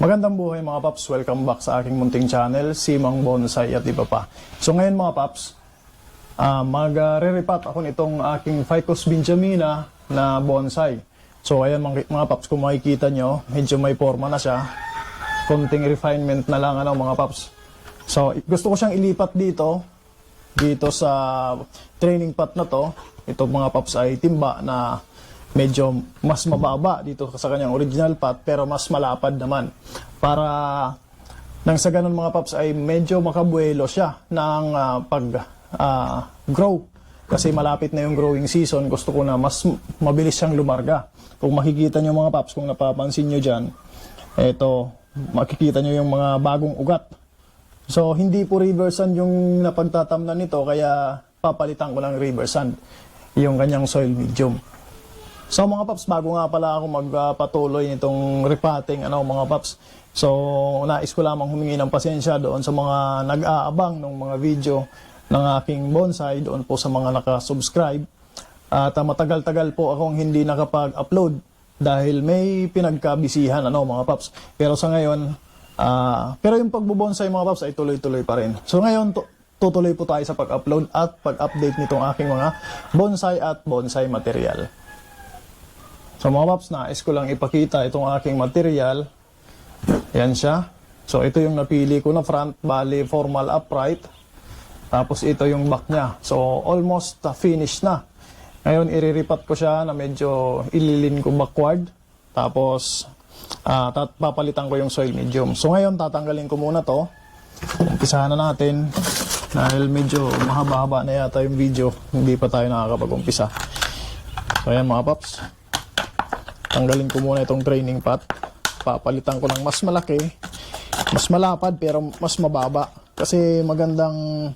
Magandang buhay mga paps, welcome back sa aking munting channel, Simang Bonsai at iba pa. So ngayon mga paps, magre-repat ako nitong aking Ficus benjamina na bonsai. So ayan mga paps, kung makikita nyo, medyo may forma na siya. Konting refinement na lang mga paps. So gusto ko siyang ilipat dito sa training pot na to. Ito mga paps ay timba na medyo mas mababa dito sa kanyang original pot pero mas malapad naman. Para nang sa ganun mga paps ay medyo makabuelo siya ng pag-grow. Kasi malapit na yung growing season, gusto ko na mas mabilis siyang lumarga. Kung makikita nyo mga paps, kung napapansin nyo dyan, eto, makikita nyo yung mga bagong ugat. So hindi po river sand yung napagtatamnan nito, kaya papalitan ko ng river sand yung kanyang soil medium. So mga paps, bago nga pala ako magpatuloy nitong repotting mga paps. So nais ko lamang humingi ng pasensya doon sa mga nag-aabang ng mga video ng aking bonsai, doon po sa mga nakasubscribe. At matagal-tagal po akong hindi nakapag-upload dahil may pinagkabisihan mga paps. Pero sa ngayon, pero yung pagbubonsai mga paps ay tuloy-tuloy pa rin. So ngayon, tutuloy po tayo sa pag-upload at pag-update nitong aking mga bonsai at bonsai material. So mga paps, nais ko lang ipakita itong aking material. Yan siya. So ito yung napili ko na front, bali formal upright. Tapos ito yung back niya. So almost finished na. Ngayon iriripat ko siya na medyo ililin ko backward. Tapos papalitan ko yung soil medium. So ngayon tatanggalin ko muna to. Umpisahan na natin. Dahil medyo mahaba-haba na yata yung video. Hindi pa tayo nakakapag-umpisa. So ayan mga paps. Tanggalin ko muna itong training pot. Papalitan ko ng mas malaki, mas malapad pero mas mababa. Kasi magandang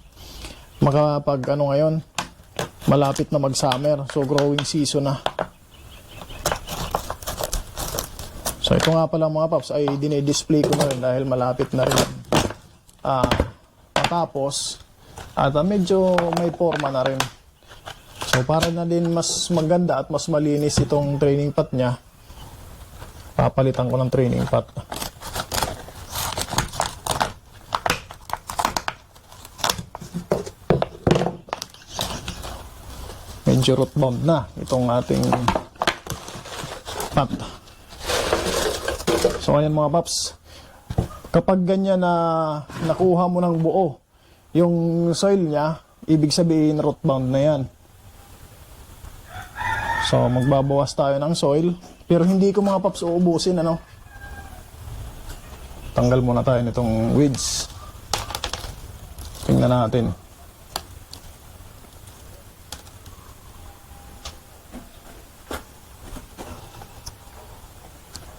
ngayon, malapit na mag-summer. So growing season na. So ito nga pala mga paps ay dinidisplay ko na rin dahil malapit na rin matapos. At medyo may forma na rin. So para na din mas maganda at mas malinis itong training pot niya, papalitan ko ng training pot. Medyo root bound na itong ating pot. So ayan mga paps, kapag ganyan na nakuha mo ng buo yung soil niya, ibig sabihin root bound na yan. So magbabawas tayo ng soil, pero hindi ko mga paps uubusin Tanggal muna tayo nitong weeds. Tingnan natin.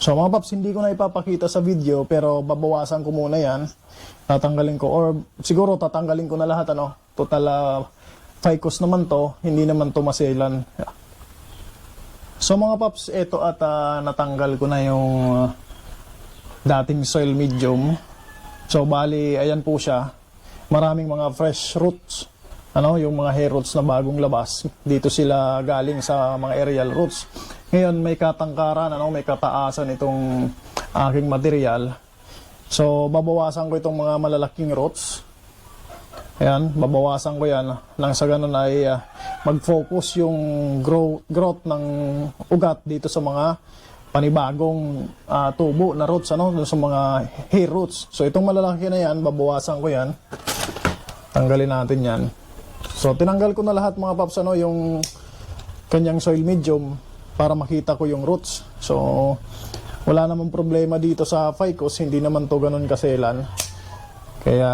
So mga paps, hindi ko na ipapakita sa video pero babawasan ko muna yan. Tatanggalin ko, or siguro tatanggalin ko na lahat Total ficus naman to, hindi naman to maselan. So mga paps, eto at natanggal ko na yung dating soil medium. So bali, ayan po siya. Maraming mga fresh roots. Yung mga hair roots na bagong labas. Dito sila galing sa mga aerial roots. Ngayon may katangkaran, may kataasan itong aking material. So babawasan ko itong mga malalaking roots. Ayan, babawasan ko yan. Nang sa ganun ay mag-focus yung growth ng ugat dito sa mga panibagong tubo na roots, sa mga hair roots. So itong malalaki na yan, babawasan ko yan. Tanggalin natin yan. So tinanggal ko na lahat mga paps, yung kanyang soil medium para makita ko yung roots. So wala namang problema dito sa ficus, hindi naman to ganun kaselan. Kaya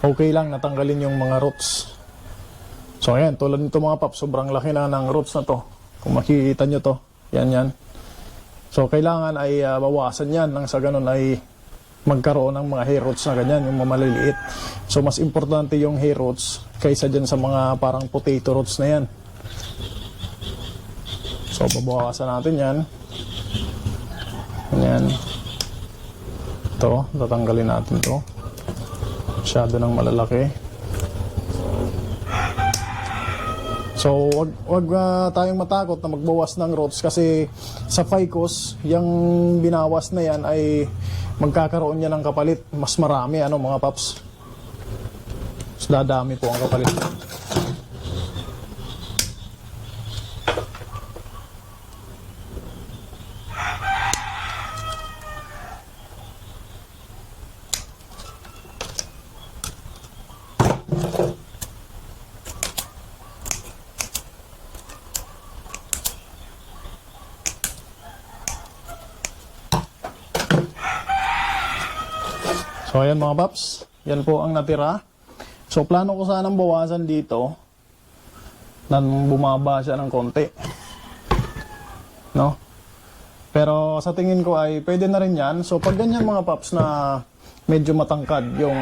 okay lang natanggalin yung mga roots. So ayan, tulad nito mga paps, sobrang laki na ng roots na to. Kung makikita nyo to, yan. So kailangan ay bawasan yan, nang sa ganun ay magkaroon ng mga hair roots na ganyan, yung mamaliliit. So mas importante yung hair roots kaysa dyan sa mga parang potato roots na yan. So babawasan natin yan. Yan. Ito, tatanggalin natin to. Masyado ng malalaki. So, wag tayong matakot na magbawas ng roots kasi sa ficus, yung binawas na yan ay magkakaroon niya ng kapalit. Mas marami, ano mga paps. Mas dadami po ang kapalit. So ayan mga paps, yan po ang natira. So plano ko sanang bawasan dito nang bumaba siya ng konti. No? Pero sa tingin ko ay pwede na rin yan. So pag ganyan mga paps na medyo matangkad yung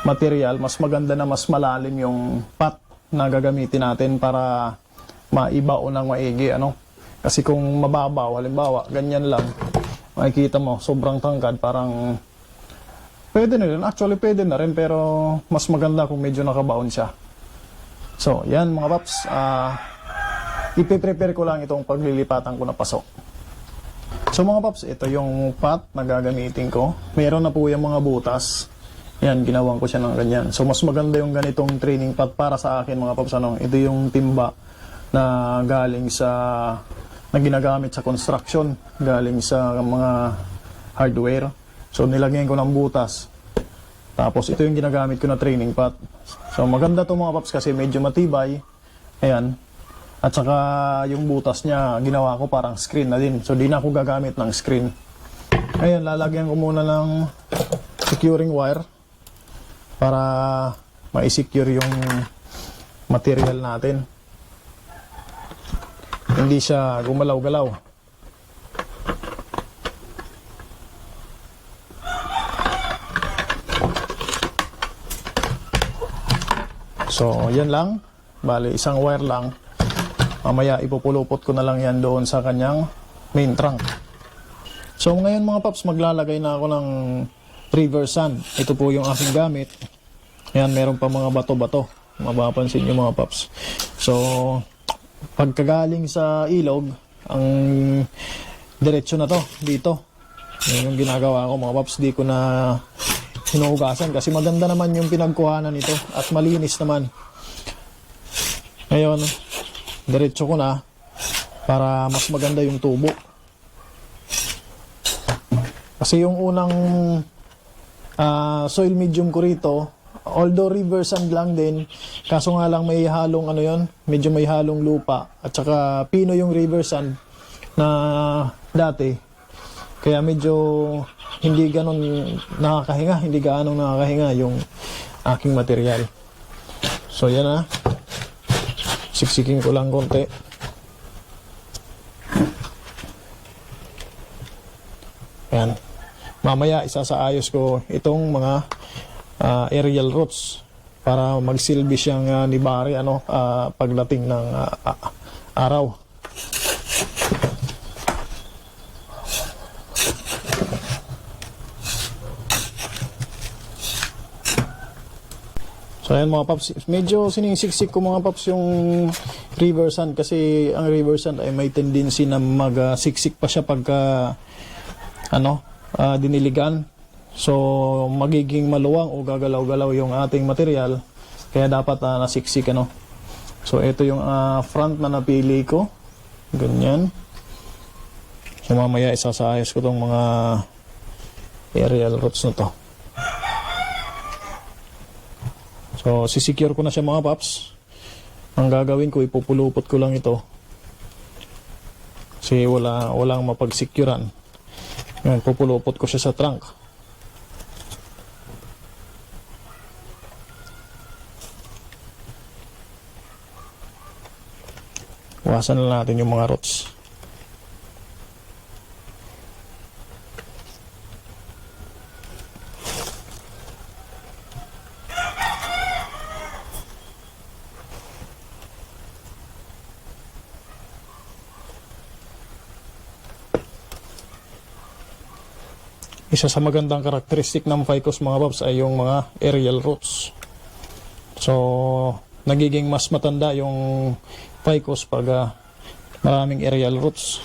material, mas maganda na mas malalim yung pot na gagamitin natin para maibao ng maigi. Ano? Kasi kung mababaw, halimbawa, ganyan lang, makikita mo, sobrang tangkad, parang pwede na rin. Actually, pwede na rin. Pero mas maganda kung medyo nakabaon siya. So, yan mga paps. Ipiprepare ko lang itong paglilipatan ko na paso. So mga paps, ito yung pot na gagamitin ko. Meron na po yung mga butas. Yan, ginawan ko siya ng ganyan. So mas maganda yung ganitong training pot para sa akin mga paps. Ano? Ito yung timba na galing sa na ginagamit sa construction. Galing sa mga hardware. So nilagyan ko ng butas. Tapos ito yung ginagamit ko na training pot. So maganda to mga paps kasi medyo matibay. Ayan. At saka yung butas niya ginawa ko parang screen na din. So di na ako gagamit ng screen. Ayan, lalagyan ko muna ng securing wire para ma-secure yung material natin. Hindi siya gumalaw-galaw. So, yan lang. Bali, isang wire lang. Mamaya, ipupulupot ko na lang yan doon sa kanyang main trunk. So, ngayon mga paps, maglalagay na ako ng river sand. Ito po yung aking gamit. Yan, meron pa mga bato-bato. Mapapansin nyo mga paps. So, pagkagaling sa ilog, ang diretsyo na to, dito. Yan yung ginagawa ko mga paps. Di ko na hinuhugasan kasi maganda naman yung pinagkuhanan nito at malinis naman. Ngayon, diretso ko na para mas maganda yung tubo. Kasi yung unang soil medium ko rito, although river sand lang din, kaso nga lang may halong ano yon, medyo may halong lupa at saka pino yung river sand na dati. Kaya medyo hindi ganon nakakahinga, hindi gaano nakakahinga yung aking material. So yan na. Siksikin ko lang konti. Yan. Mamaya isasaayos ko itong mga aerial roots para magsilbi siyang nibari pagdating ng araw. So ayan mga paps, medyo sinisiksik ko mga paps yung river sand kasi ang river sand ay may tendency na magsiksik pa siya pagka diniligan. So magiging maluwang o gagalaw-galaw yung ating material kaya dapat nasiksik So ito yung front na napili ko. Ganyan. So mamaya isasaayos ko tong mga aerial roots na to. So, sisecure ko na siya mga paps. Ang gagawin ko, ipupulupot ko lang ito. Kasi walang mapag-securean. Ngayon, pupulupot ko siya sa trunk. Iwasan na natin yung mga roots. Isa sa magandang karakteristik ng ficus mga paps ay yung mga aerial roots. So, nagiging mas matanda yung ficus pag maraming aerial roots.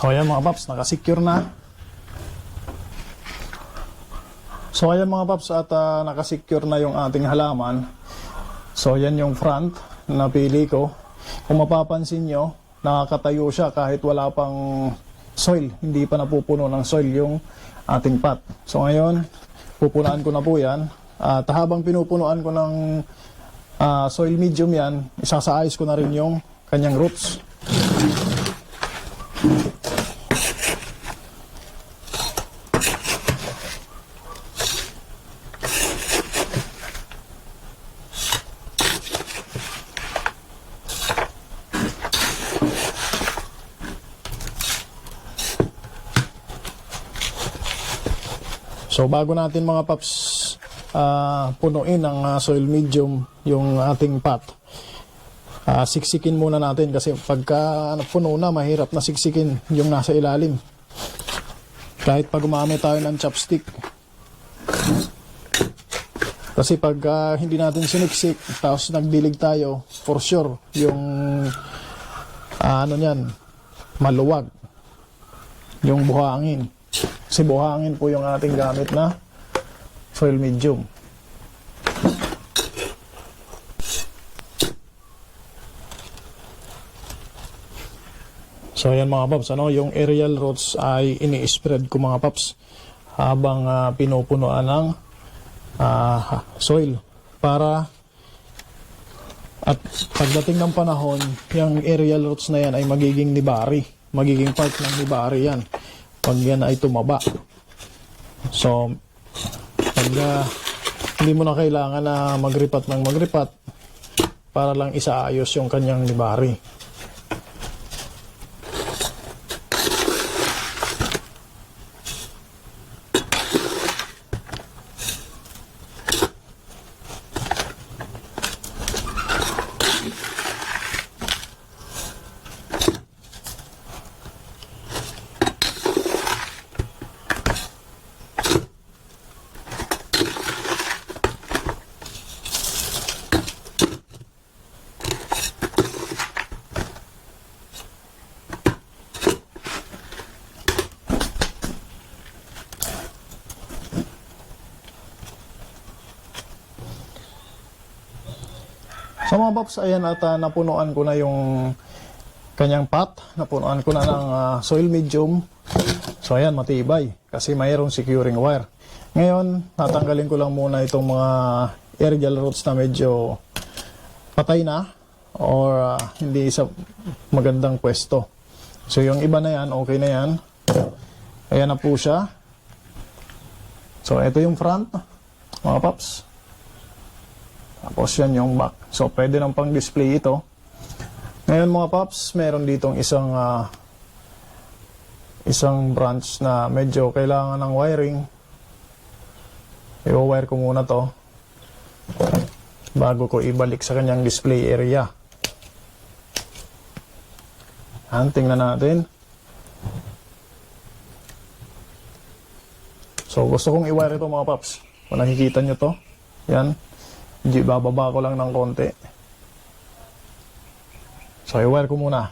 So ayan mga paps, nakasecure na. So ayan mga paps, at nakasecure na yung ating halaman. So ayan yung front na pili ko. Kung mapapansin nyo, nakakatayo siya kahit wala pang soil. Hindi pa napupuno ng soil yung ating pot. So ngayon, pupunaan ko na po yan. At habang pinupunuan ko ng soil medium yan, isasaayos ko na rin yung kanyang roots. So bago natin mga paps punuin ng soil medium yung ating pot, siksikin muna natin kasi pagka puno na, mahirap na siksikin yung nasa ilalim. Kahit pag gumamit tayo ng chopstick. Kasi pag hindi natin siniksik, tapos nagdilig tayo, for sure, yung ano yan, maluwag. Yung buhangin. Kasi buhangin po yung ating gamit na soil medium. So ayan mga paps, yung aerial roots ay ini-spread ko mga paps habang pinupunuan ng soil para at pagdating ng panahon, yung aerial roots na yan ay magiging nibari, magiging part ng nibari yan pag yan ay tumaba. So pag hindi mo na kailangan na magripat ng magripat para lang isaayos yung kanyang nibari. So mga paps, ayan at napunuan ko na yung kanyang pot. Napunuan ko na ng soil medium. So ayan, matibay kasi mayroong securing wire. Ngayon, natanggalin ko lang muna itong mga aerial roots na medyo patay na or hindi sa magandang pwesto. So yung iba na yan, okay na yan. Ayan na po siya. So ito yung front, mga paps. Tapos yan yung back. So pwede nang pang display ito. Ngayon mga paps, meron ditong isang branch na medyo kailangan ng wiring. I-wire ko muna to bago ko ibalik sa kanyang display area. Tingnan natin. So gusto kong i-wire ito mga paps. Kung nakikita nyo to, yan. Bababa ko lang ng konti. So, i-wire ko muna.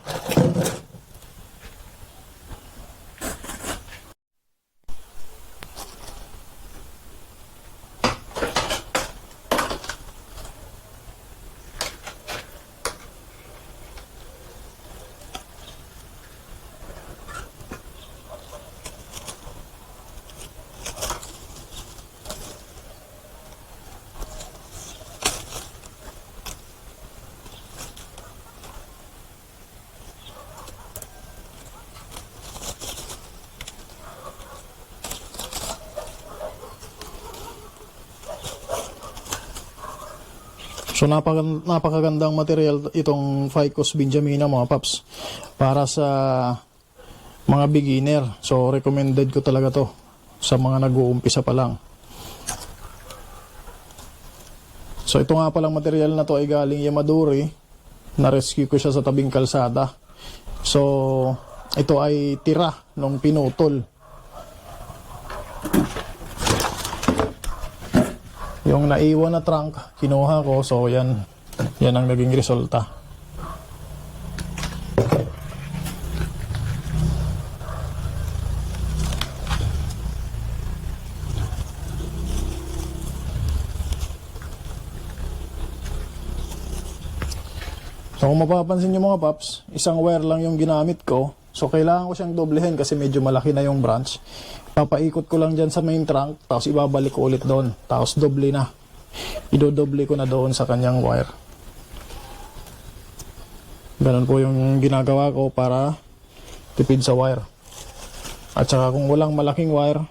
So napakagandang material itong Ficus benjamina mga paps para sa mga beginner. So recommended ko talaga to sa mga nag-uumpisa pa lang. So ito nga palang material na to ay galing Yamadori. Na-rescue ko siya sa tabing kalsada. So ito ay tira nung pinutol. Yung naiwan na trunk, kinuha ko. So yan ang naging resulta. So kung mapapansin nyo mga paps, isang wire lang yung ginamit ko. So kailangan ko siyang doblehin kasi medyo malaki na yung branch. Papaikot ko lang dyan sa main trunk, tapos ibabalik ko ulit doon. Tapos doble na. Idodoble ko na doon sa kanyang wire. Ganun po yung ginagawa ko para tipid sa wire. At saka kung walang malaking wire,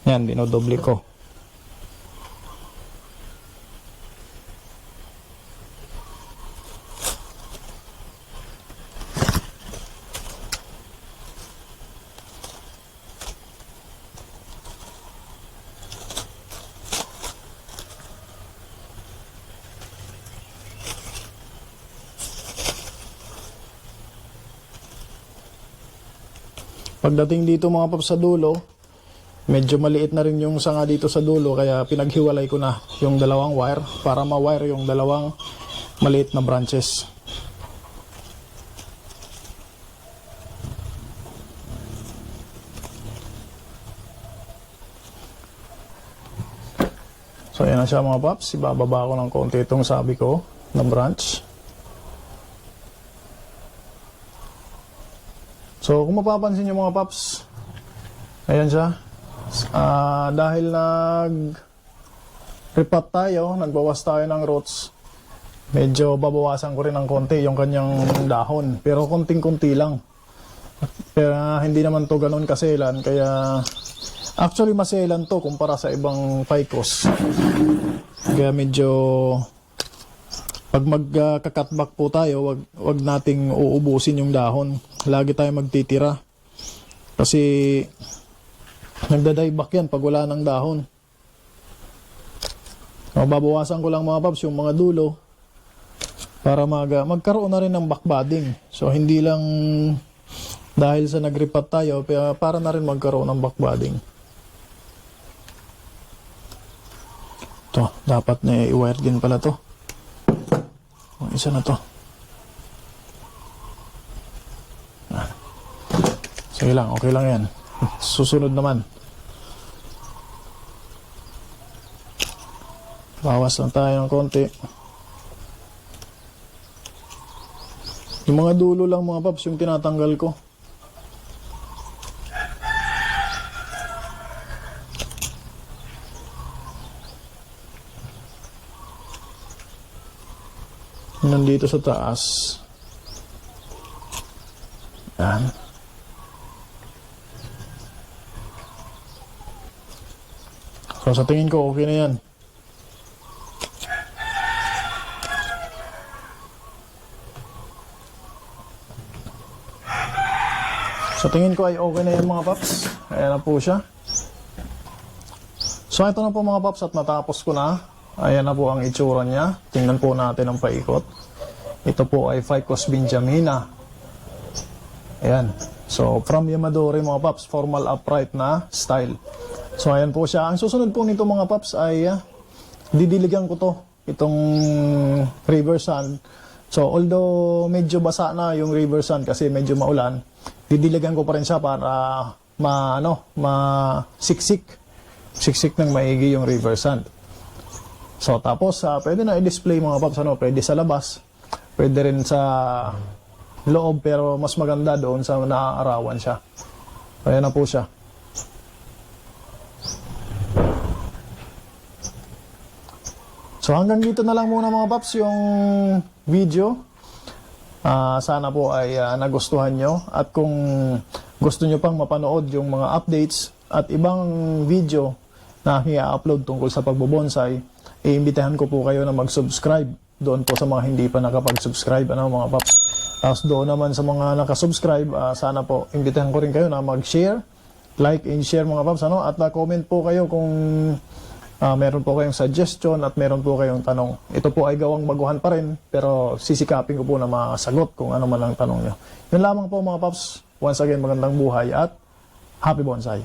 yan, dinodoble ko. Pagdating dito mga paps sa dulo, medyo maliit na rin yung sanga dito sa dulo kaya pinaghiwalay ko na yung dalawang wire para ma-wire yung dalawang maliit na branches. So yan na siya mga paps, ibababa ko ng konti itong sabi ko na branch. So kung mapapansin nyo mga paps, ayan siya. Dahil nag-repot tayo, nagbawas tayo ng roots, medyo babawasan ko rin ng konti yung kanyang dahon. Pero konting-kunti lang. Pero hindi naman to ganun kaselan. Kaya actually maselan to kumpara sa ibang Ficus. Kaya medyo pag magka-cutback po tayo, wag nating uubusin yung dahon. Lagi tayo magtitira. Kasi nagda-dieback yan pag wala ng dahon. So, babawasan ko lang mga paps yung mga dulo para magkaroon na rin ng backbudding. So hindi lang dahil sa nag-repot tayo, para na rin magkaroon ng backbudding. Ito, dapat na i-wire din pala to. Isa na to. Sige lang, okay lang yan. Susunod naman. Bawas lang tayo ng konti. Yung mga dulo lang mga paps, yung tinatanggal ko. Nandito sa taas. Yan. So sa tingin ko okay na yan. Sa tingin ko ay okay na yan mga paps. Ayan na po siya. So ito na po mga paps at natapos ko na. Ayan na po ang itsura niya. Tingnan po natin ang paikot. Ito po ay Ficus benjamina. Ayan. So from Yamadori mga paps, formal upright na style. So ayan po siya. Ang susunod po nito mga paps ay didiligan ko to. Itong river sand. So although medyo basa na yung river sand kasi medyo maulan, didiligan ko pa rin siya para siksik ng maigi yung river sand. So tapos pwede na i-display mga paps, pwede sa labas, pwede rin sa loob, pero mas maganda doon sa naaarawan siya. Ayan na po siya. So hanggang dito na lang muna mga paps yung video. Sana po ay nagustuhan nyo. At kung gusto nyo pang mapanood yung mga updates at ibang video na i-upload tungkol sa pagbobonsai, iimbitahan ko po kayo na mag-subscribe doon po sa mga hindi pa nakapag-subscribe, ano mga paps. Tapos doon naman sa mga nakasubscribe, sana po imbitahan ko rin kayo na mag-share, like and share mga paps, ano, at comment po kayo kung meron po kayong suggestion at meron po kayong tanong. Ito po ay gawang baguhan pa rin, pero sisikapin ko po na masagot kung ano man ang tanong nyo. Yun lamang po mga paps. Once again, magandang buhay at happy bonsai!